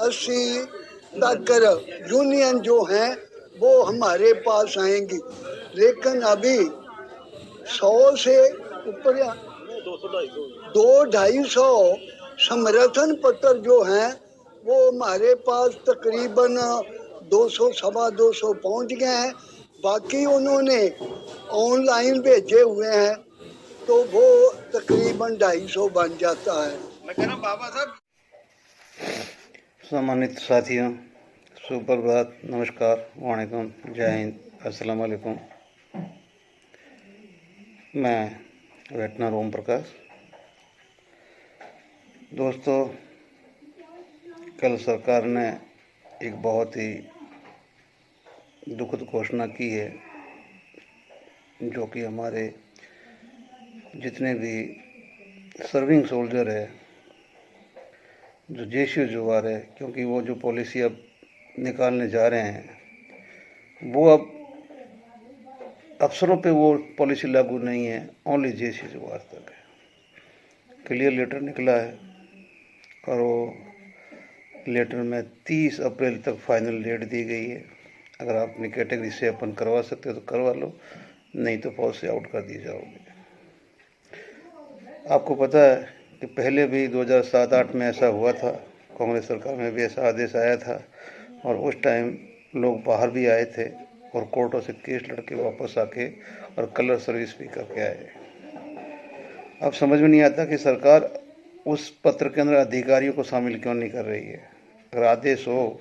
80 तक यूनियन जो हैं वो हमारे पास आएंगी, लेकिन अभी 100 से ऊपर 200-250 समर्थन पत्र जो हैं वो हमारे पास तकरीबन 200 सवा 200 पहुंच गए हैं। बाकी उन्होंने ऑनलाइन भेजे हुए हैं तो वो तकरीबन 250 बन जाता है। मैं कह रहा हूं बाबा साहब। सम्मानित साथियों, सुप्रभात, नमस्कार, वालेकुम, जय हिंद, अस्सलाम वालेकुम। मैं वेटनर ओम प्रकाश। दोस्तों, कल सरकार ने एक बहुत ही दुखद घोषणा की है, जो कि हमारे जितने भी सर्विंग सोल्जर है, जो जेशू जुआर है, क्योंकि वो जो पॉलिसी अब निकालने जा रहे हैं वो अब अफसरों पे वो पॉलिसी लागू नहीं है, ओनली जेशू जुआर तक है। क्लियर लेटर निकला है और वो लेटर में 30 अप्रैल तक फाइनल डेट दी गई है। अगर आप अपनी कैटेगरी से अपन करवा सकते हो तो करवा लो, नहीं तो फौज से आउट कर दिए जाओगे। आपको पता है कि पहले भी 2007-8 में ऐसा हुआ था, कांग्रेस सरकार में भी ऐसा आदेश आया था और उस टाइम लोग बाहर भी आए थे और कोर्टों से केस लड़के वापस आके और कलर सर्विस भी करके आए। अब समझ में नहीं आता कि सरकार उस पत्र के अंदर अधिकारियों को शामिल क्यों नहीं कर रही है। अगर आदेश हो,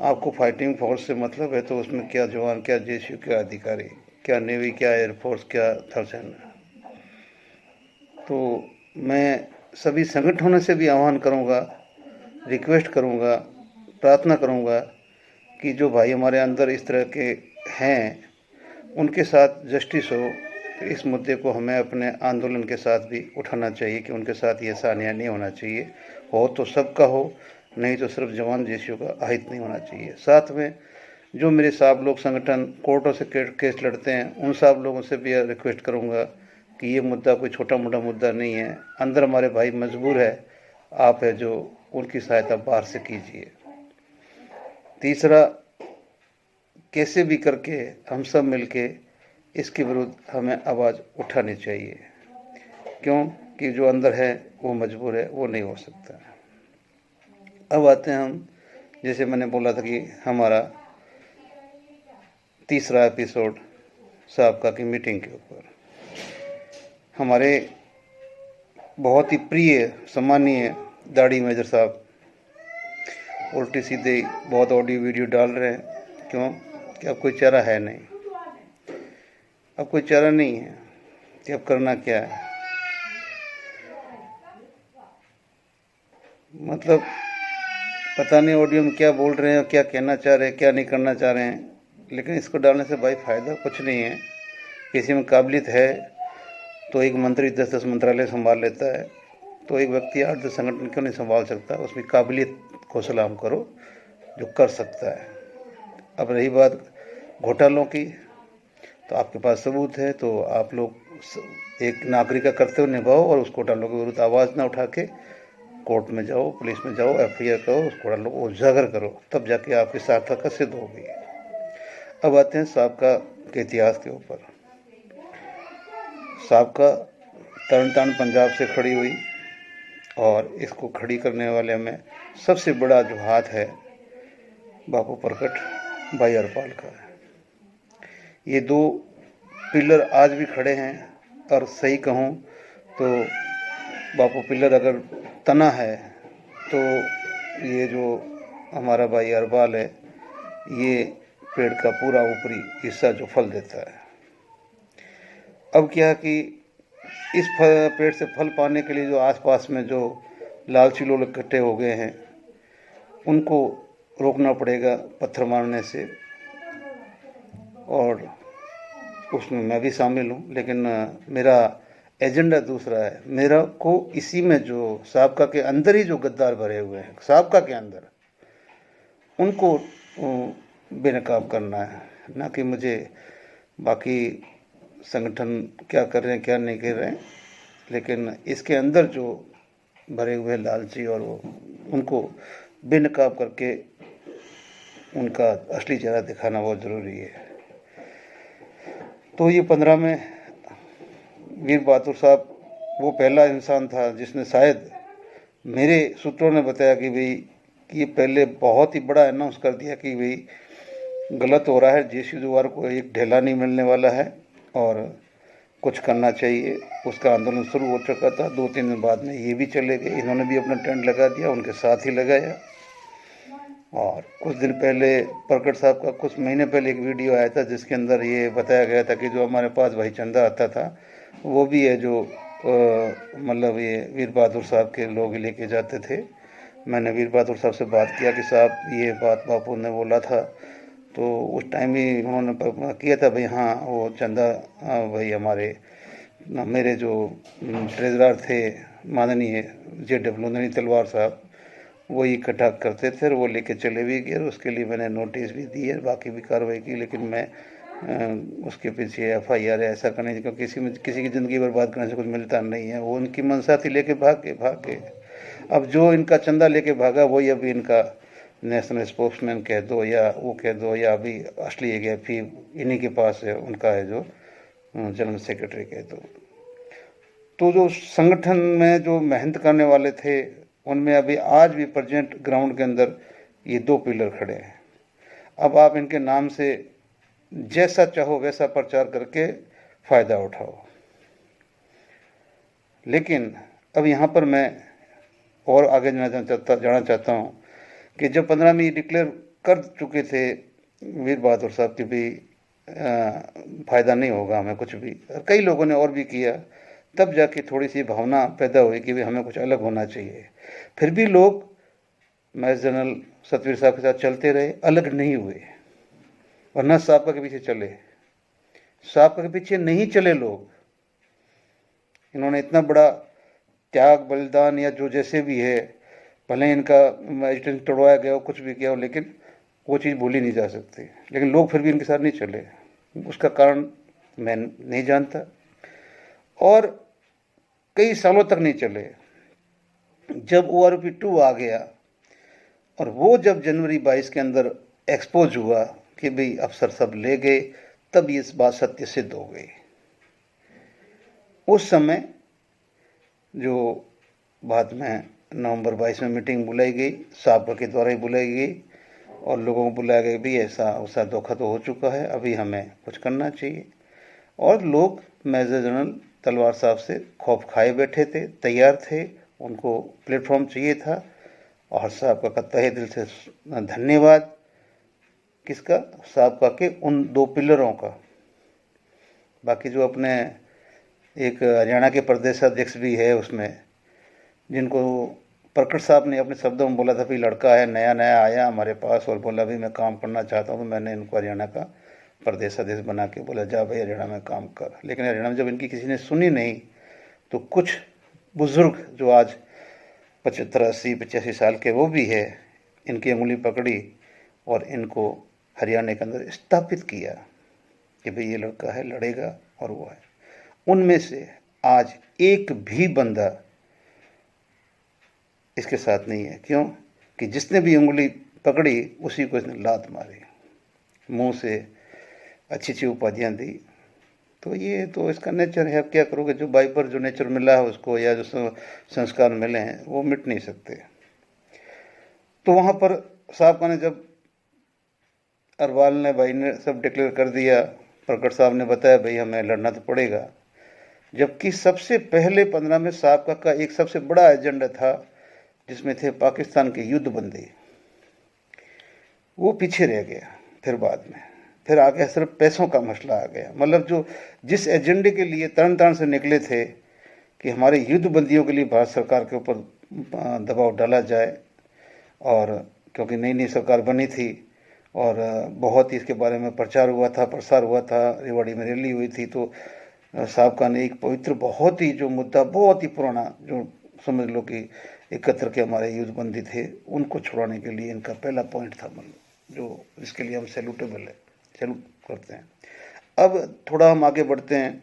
आपको फाइटिंग फोर्स से मतलब है, तो उसमें क्या जवान, क्या जेशू, क्या अधिकारी, क्या नेवी, क्या एयरफोर्स, क्या थलसेना। तो मैं सभी संगठनों से भी आह्वान करूंगा, रिक्वेस्ट करूंगा, प्रार्थना करूंगा कि जो भाई हमारे अंदर इस तरह के हैं उनके साथ जस्टिस हो। तो इस मुद्दे को हमें अपने आंदोलन के साथ भी उठाना चाहिए कि उनके साथ ये सान्याय नहीं होना चाहिए। हो तो सबका हो, नहीं तो सिर्फ जवान जेशू का अहित नहीं होना चाहिए। साथ में जो मेरे साहब लोग संगठन कोर्टों से केस लड़ते हैं, उन साहब लोगों से भी रिक्वेस्ट करूंगा कि ये मुद्दा कोई छोटा मोटा मुद्दा नहीं है। अंदर हमारे भाई मजबूर है, आप है जो उनकी सहायता बाहर से कीजिए। तीसरा, कैसे भी करके हम सब मिलके इसके विरुद्ध हमें आवाज़ उठानी चाहिए, क्योंकि जो अंदर है वो मजबूर है, वो नहीं हो सकता। अब आते हैं हम, जैसे मैंने बोला था कि हमारा तीसरा एपिसोड साबका की मीटिंग के ऊपर। हमारे बहुत ही प्रिय सम्मानीय दाढ़ी मेजर साहब उल्टी सीधे बहुत ऑडियो वीडियो डाल रहे हैं। क्यों? कि अब कोई चारा है नहीं, अब कोई चारा नहीं है कि अब करना क्या है। मतलब पता नहीं ऑडियो में क्या बोल रहे हैं, क्या कहना चाह रहे हैं, क्या नहीं करना चाह रहे हैं, लेकिन इसको डालने से भाई फ़ायदा कुछ नहीं है। किसी में काबिलियत है तो एक मंत्री 10-10 मंत्रालय संभाल लेता है, तो एक व्यक्ति 8-10 संगठन क्यों नहीं संभाल सकता? उसकी काबिलियत को सलाम करो जो कर सकता है। अब रही बात घोटालों की, तो आपके पास सबूत है, तो आप लोग एक नागरिक का कर्तव्य निभाओ और उस घोटालों के विरुद्ध आवाज़ ना उठा के कोर्ट में जाओ, पुलिस में जाओ, FIR करो, उस घोटालों को उजागर करो, तब जाके आपकी सार्थकता सिद्ध होगी। अब आते हैं साबका के इतिहास के ऊपर। साबका तरण तारण पंजाब से खड़ी हुई और इसको खड़ी करने वाले में सबसे बड़ा जो हाथ है बापू प्रकट भाई हरपाल का है। ये दो पिलर आज भी खड़े हैं और सही कहूँ तो बापू पिलर अगर तना है तो ये जो हमारा भाई हरपाल है, ये पेड़ का पूरा ऊपरी हिस्सा जो फल देता है। अब क्या कि इस पेड़ से फल पाने के लिए जो आसपास में जो लालची लोग इकट्ठे हो गए हैं, उनको रोकना पड़ेगा पत्थर मारने से, और उसमें मैं भी शामिल हूँ। लेकिन मेरा एजेंडा दूसरा है। मेरा को इसी में जो साबका के अंदर ही जो गद्दार भरे हुए हैं, साबका के अंदर, उनको बेनकाब करना है, ना कि मुझे बाकी संगठन क्या कर रहे हैं क्या नहीं कर रहे हैं। लेकिन इसके अंदर जो भरे हुए लालची और वो, उनको बेनकाब करके उनका असली चेहरा दिखाना बहुत ज़रूरी है। तो ये 15 में वीर बहादुर साहब वो पहला इंसान था जिसने, शायद मेरे सूत्रों ने बताया कि भाई ये पहले बहुत ही बड़ा अनाउंस कर दिया कि भाई गलत हो रहा है, JC जवार को एक ढेला नहीं मिलने वाला है और कुछ करना चाहिए। उसका आंदोलन शुरू हो चुका था। 2-3 दिन बाद में ये भी चले गए, इन्होंने भी अपना टेंट लगा दिया, उनके साथ ही लगाया। और कुछ दिन पहले प्रकट साहब का कुछ महीने पहले एक वीडियो आया था जिसके अंदर ये बताया गया था कि जो हमारे पास भाई चंदा आता था वो भी है जो मतलब ये वीर बहादुर साहब के लोग लेके जाते थे। मैंने वीर बहादुर साहब से बात किया कि साहब ये बात बापू ने बोला था, तो उस टाइम ही उन्होंने किया था भाई हाँ वो चंदा भाई हमारे मेरे जो ट्रेजरर थे माननीय JW ननी तलवार साहब वो इकट्ठा करते थे और वो लेके चले भी गए। उसके लिए मैंने नोटिस भी दी है, बाकी भी कार्रवाई की, लेकिन मैं उसके पीछे FIR ऐसा करने, क्योंकि किसी की ज़िंदगी बर्बाद करने से कुछ मिलता नहीं है। वो उनकी मनसा थी, लेके भाग के अब जो इनका चंदा लेके भागा वही अभी इनका नेशनल स्पोक्समैन कह दो या वो कह दो या अभी असली है फी इन्हीं के पास है, उनका है जो जनरल सेक्रेटरी कह दो। तो जो संगठन में जो मेहनत करने वाले थे उनमें अभी आज भी प्रेजेंट ग्राउंड के अंदर ये 2 पिलर खड़े हैं। अब आप इनके नाम से जैसा चाहो वैसा प्रचार करके फ़ायदा उठाओ, लेकिन अब यहाँ पर मैं और आगे जाना चाहता हूँ कि जब 15 में ये डिक्लेयर कर चुके थे वीर बहादुर साहब की भी फ़ायदा नहीं होगा हमें कुछ भी, और कई लोगों ने और भी किया, तब जाके थोड़ी सी भावना पैदा हुई कि भाई हमें कुछ अलग होना चाहिए। फिर भी लोग मेजर जनरल सतवीर साहब के साथ चलते रहे, अलग नहीं हुए, वरना साहब के पीछे चले। साहब के पीछे नहीं चले लोग। इन्होंने इतना बड़ा त्याग बलिदान या जो जैसे भी है, भले इनका एजिटेशन तोड़वाया गया हो, कुछ भी किया हो, लेकिन वो चीज़ भूली नहीं जा सकती। लेकिन लोग फिर भी इनके साथ नहीं चले, उसका कारण मैं नहीं जानता, और कई सालों तक नहीं चले। जब ORP 2 आ गया और वो जब जनवरी 22 के अंदर एक्सपोज हुआ कि भाई अफसर सब ले गए, तब ये इस बात सत्य सिद्ध हो गई। उस समय जो बाद में नवंबर 22 में मीटिंग बुलाई गई, साहब के द्वारा ही बुलाई गई और लोगों को बुलाया गया भी ऐसा उसका धोखा तो हो चुका है, अभी हमें कुछ करना चाहिए। और लोग मेजर जनरल तलवार साहब से खौफ खाए बैठे थे, तैयार थे, उनको प्लेटफॉर्म चाहिए था। और साहब का तहे दिल से धन्यवाद। किसका? साहब का के उन 2 पिलरों का। बाकी जो अपने एक हरियाणा के प्रदेशाध्यक्ष भी है उसमें, जिनको प्रकट साहब ने अपने शब्दों में बोला था कि लड़का है नया नया आया हमारे पास और बोला भी मैं काम करना चाहता हूँ, तो मैंने इनको हरियाणा का प्रदेशाध्यक्ष बना के बोला जा भाई हरियाणा में काम कर। लेकिन हरियाणा में जब इनकी किसी ने सुनी नहीं, तो कुछ बुजुर्ग जो आज 75, 80, 85 साल के वो भी है, इनकी उंगली पकड़ी और इनको हरियाणा के अंदर स्थापित किया कि भाई ये लड़का है, लड़ेगा और वो है। उनमें से आज एक भी बंदा इसके साथ नहीं है। क्यों? कि जिसने भी उंगली पकड़ी उसी को इसने लात मारी, मुंह से अच्छी अच्छी उपाधियाँ दी। तो ये तो इसका नेचर है। अब क्या करोगे, जो बाई पर जो नेचर मिला है उसको या जो संस्कार मिले हैं वो मिट नहीं सकते। तो वहाँ पर साहब का ने जब अरवाल ने भाई ने सब डिक्लेयर कर दिया, प्रकट साहब ने बताया भाई हमें लड़ना तो पड़ेगा, जबकि सबसे पहले 15 में साहब का एक सबसे बड़ा एजेंडा था जिसमें थे पाकिस्तान के युद्ध बंदी, वो पीछे रह गया। फिर बाद में फिर आगे सिर्फ पैसों का मसला आ गया। मतलब जो जिस एजेंडे के लिए तरण तारण से निकले थे कि हमारे युद्ध बंदियों के लिए भारत सरकार के ऊपर दबाव डाला जाए, और क्योंकि नई नई सरकार बनी थी और बहुत ही इसके बारे में प्रचार हुआ था, प्रसार हुआ था, रेवाड़ी में रैली हुई थी, तो साहब का ने एक पवित्र बहुत ही जो मुद्दा बहुत ही पुराना जो समझ लो कि 71 के हमारे युद्ध बंदी थे उनको छुड़ाने के लिए इनका पहला पॉइंट था, मतलब जो इसके लिए हम सैल्यूटेबल है, सैल्यूट करते हैं। अब थोड़ा हम आगे बढ़ते हैं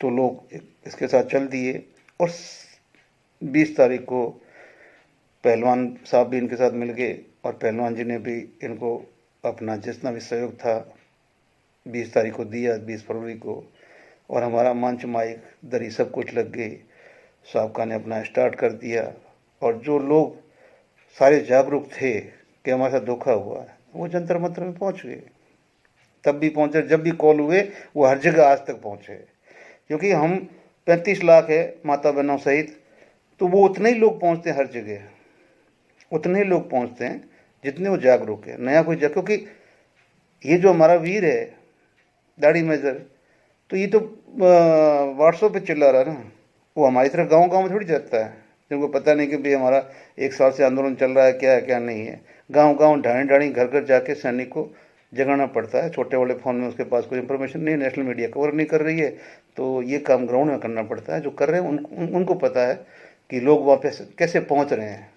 तो लोग इसके साथ चल दिए और 20 तारीख को पहलवान साहब भी इनके साथ मिल गए और पहलवान जी ने भी इनको अपना जितना भी सहयोग था 20 तारीख को दिया, 20 फरवरी को, और हमारा मंच माइक दरी सब कुछ लग गई। साहब ने अपना स्टार्ट कर दिया और जो लोग सारे जागरूक थे कि हमारे साथ धोखा हुआ है वो जंतर मंतर में पहुंच गए। तब भी पहुंचे, जब भी कॉल हुए वो हर जगह आज तक पहुंचे, क्योंकि हम 35 लाख है माता बहनों सहित, तो वो उतने ही लोग पहुंचते हैं हर जगह, उतने ही लोग पहुंचते हैं जितने वो जागरूक है। नया कोई क्योंकि ये जो हमारा वीर है दाढ़ी मेजर, तो ये तो व्हाट्सएप पे चिल्ला रहा है ना, वो हमारी तरह गांव गांव में थोड़ी जाता है, जिनको पता नहीं कि भाई हमारा 1 साल से आंदोलन चल रहा है, क्या है क्या नहीं है। गांव गांव ढाणी ढाणी घर घर जाके सैनिक को जगाना पड़ता है। छोटे वाले फ़ोन में उसके पास कोई इन्फॉर्मेशन नहीं, नेशनल मीडिया कवर नहीं कर रही है, तो ये काम ग्राउंड में करना पड़ता है। जो कर रहे हैं उनको पता है कि लोग वहाँ पे कैसे पहुँच रहे हैं,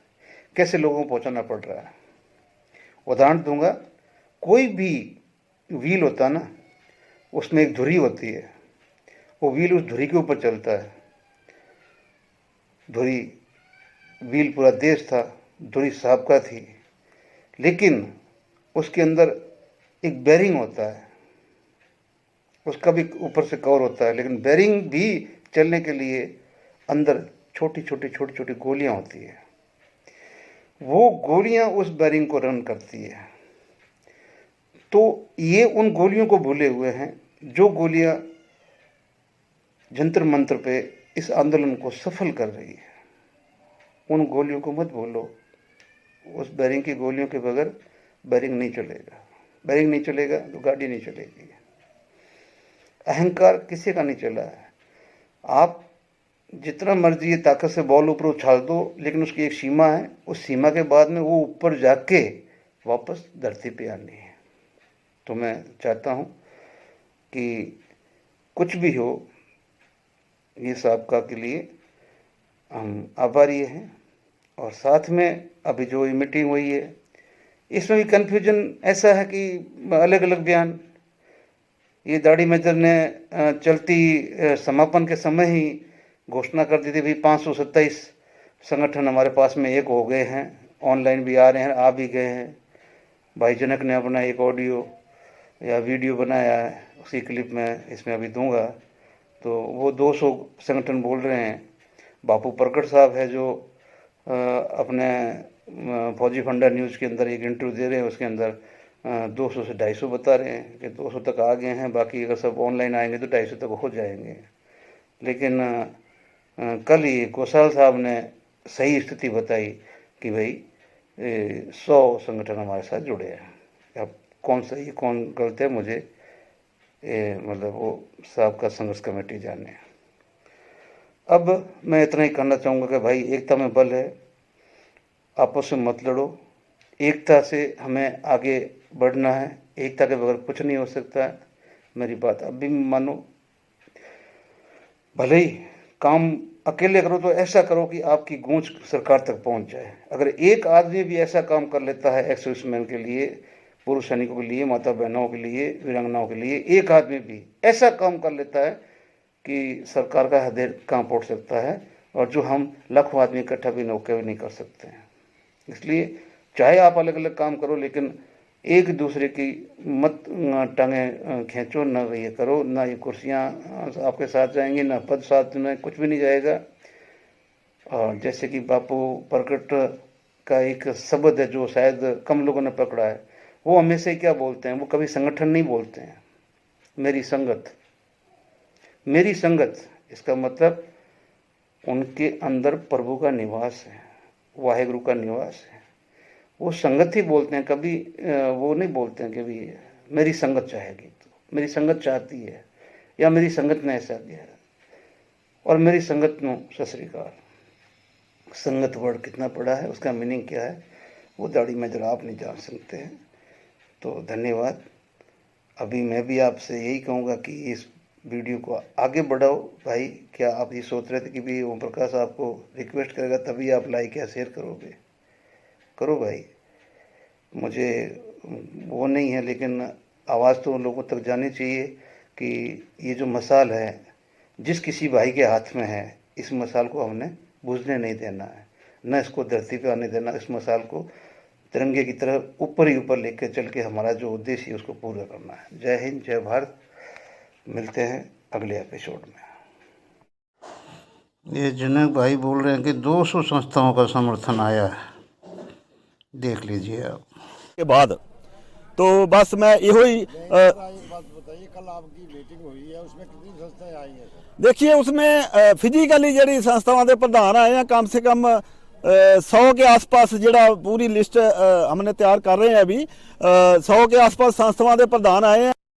कैसे लोगों को पहुँचाना पड़ रहा है। उदाहरण दूंगा, कोई भी व्हील होता है ना, उसमें एक धुरी होती है, वो व्हील उस धुरी के ऊपर चलता है। धुरी व्हील पूरा देश था, धुरी साहब का थी, लेकिन उसके अंदर एक बेरिंग होता है, उसका भी ऊपर से कवर होता है, लेकिन बेरिंग भी चलने के लिए अंदर छोटी छोटी गोलियां होती है। वो गोलियां उस बेरिंग को रन करती है। तो ये उन गोलियों को भूले हुए हैं जो गोलियां जंतर मंत्र पे इस आंदोलन को सफल कर रही है। उन गोलियों को मत भूलो। उस बेरिंग की गोलियों के बगैर बेरिंग नहीं चलेगा, बेरिंग नहीं चलेगा तो गाड़ी नहीं चलेगी। अहंकार किसी का नहीं चला है। आप जितना मर्जी ये ताकत से बॉल ऊपर उछाल दो, लेकिन उसकी एक सीमा है, उस सीमा के बाद में वो ऊपर जाके वापस धरती पे आनी है। तो मैं चाहता हूँ कि कुछ भी हो, ये सबका के लिए हम आभारी हैं। और साथ में अभी जो ये मीटिंग हुई है, इसमें भी कन्फ्यूजन ऐसा है कि अलग अलग बयान, ये दाढ़ी मेजर ने चलती समापन के समय ही घोषणा कर दी थी भाई 527 संगठन हमारे पास में एक हो गए हैं, ऑनलाइन भी आ रहे हैं, आ भी गए हैं। भाई जनक ने अपना एक ऑडियो या वीडियो बनाया है, उसी क्लिप में इसमें अभी दूंगा। तो वो 200 संगठन बोल रहे हैं। बापू प्रकट साहब है जो अपने फौजी फंडा न्यूज़ के अंदर एक इंटरव्यू दे रहे हैं, उसके अंदर 200 से 250 बता रहे हैं कि 200 तक आ गए हैं, बाकी अगर सब ऑनलाइन आएंगे तो 250 तक हो जाएंगे। लेकिन कल ही कोसाल साहब ने सही स्थिति बताई कि भाई 100 संगठन हमारे साथ जुड़े हैं। अब कौन सही कौन गलत है, मुझे मतलब वो साहब का संघर्ष कमेटी जाने। अब मैं इतना ही कहना चाहूँगा कि भाई एकता में बल है, आपस में मत लड़ो। एकता से हमें आगे बढ़ना है, एकता के बगैर कुछ नहीं हो सकता है। मेरी बात अब भी मानो, भले ही काम अकेले करो तो ऐसा करो कि आपकी गूंज सरकार तक पहुंच जाए। अगर एक आदमी भी ऐसा काम कर लेता है एक्स सर्विसमैन के लिए, पूर्व सैनिकों के लिए, माता बहनों के लिए, वीरांगनाओं के लिए, एक आदमी भी ऐसा काम कर लेता है कि सरकार का हृदय कांप उठ सकता है, और जो हम लाखों आदमी इकट्ठा भी नौके नहीं कर सकते हैं। इसलिए चाहे आप अलग अलग काम करो, लेकिन एक दूसरे की मत टांगें खींचो, ना ये करो, ना ये कुर्सियाँ आपके साथ जाएंगी, ना पद साथ में, कुछ भी नहीं जाएगा। और जैसे कि बापू प्रकट का एक शब्द है जो शायद कम लोगों ने पकड़ा है, वो हमेशा ही क्या बोलते हैं, वो कभी संगठन नहीं बोलते हैं, मेरी संगत। मेरी संगत इसका मतलब उनके अंदर प्रभु का निवास है, वाहेगुरु का निवास है। वो संगत ही बोलते हैं, कभी वो नहीं बोलते हैं कि भी मेरी संगत चाहेगी, तो मेरी संगत चाहती है, या मेरी संगत ने ऐसा दिया है, और मेरी संगत नो सत श्री अकाल। संगत वर्ड कितना पड़ा है, उसका मीनिंग क्या है, वो दाढ़ी मेजर आप नहीं जान सकते हैं। तो धन्यवाद। अभी मैं भी आपसे यही कहूँगा कि इस वीडियो को आगे बढ़ाओ भाई। क्या आप ये सोच रहे थे कि भाई ओम प्रकाश आपको रिक्वेस्ट करेगा तभी आप लाइक या शेयर करोगे? करो भाई, मुझे वो नहीं है, लेकिन आवाज़ तो उन लोगों तक जानी चाहिए कि ये जो मसाल है जिस किसी भाई के हाथ में है, इस मसाल को हमने बुझने नहीं देना है। न इसको धरती पे आने देना, इस मसाल को तिरंगे की तरह ऊपर ही ऊपर लेके चल के हमारा जो उद्देश्य है उसको पूरा करना है। जय हिंद, जय भारत। मिलते हैं अगले एपिसोड में। ये जनक भाई बोल रहे हैं कि 200 संस्थाओं का समर्थन आया है, देख लीजिए आप। के बाद तो बस मैं यो ही बात बताइए, कल आपकी मीटिंग हुई है, उसमें कितनी संस्थाएं आई हैं? देखिए उसमें फिजिकली जी संस्थावां के प्रधान आए हैं, कम से कम 100 के आसपास, जरा पूरी लिस्ट हमने तैयार कर रहे हैं अभी। 100 के आसपास संस्थावां के प्रधान आए हैं।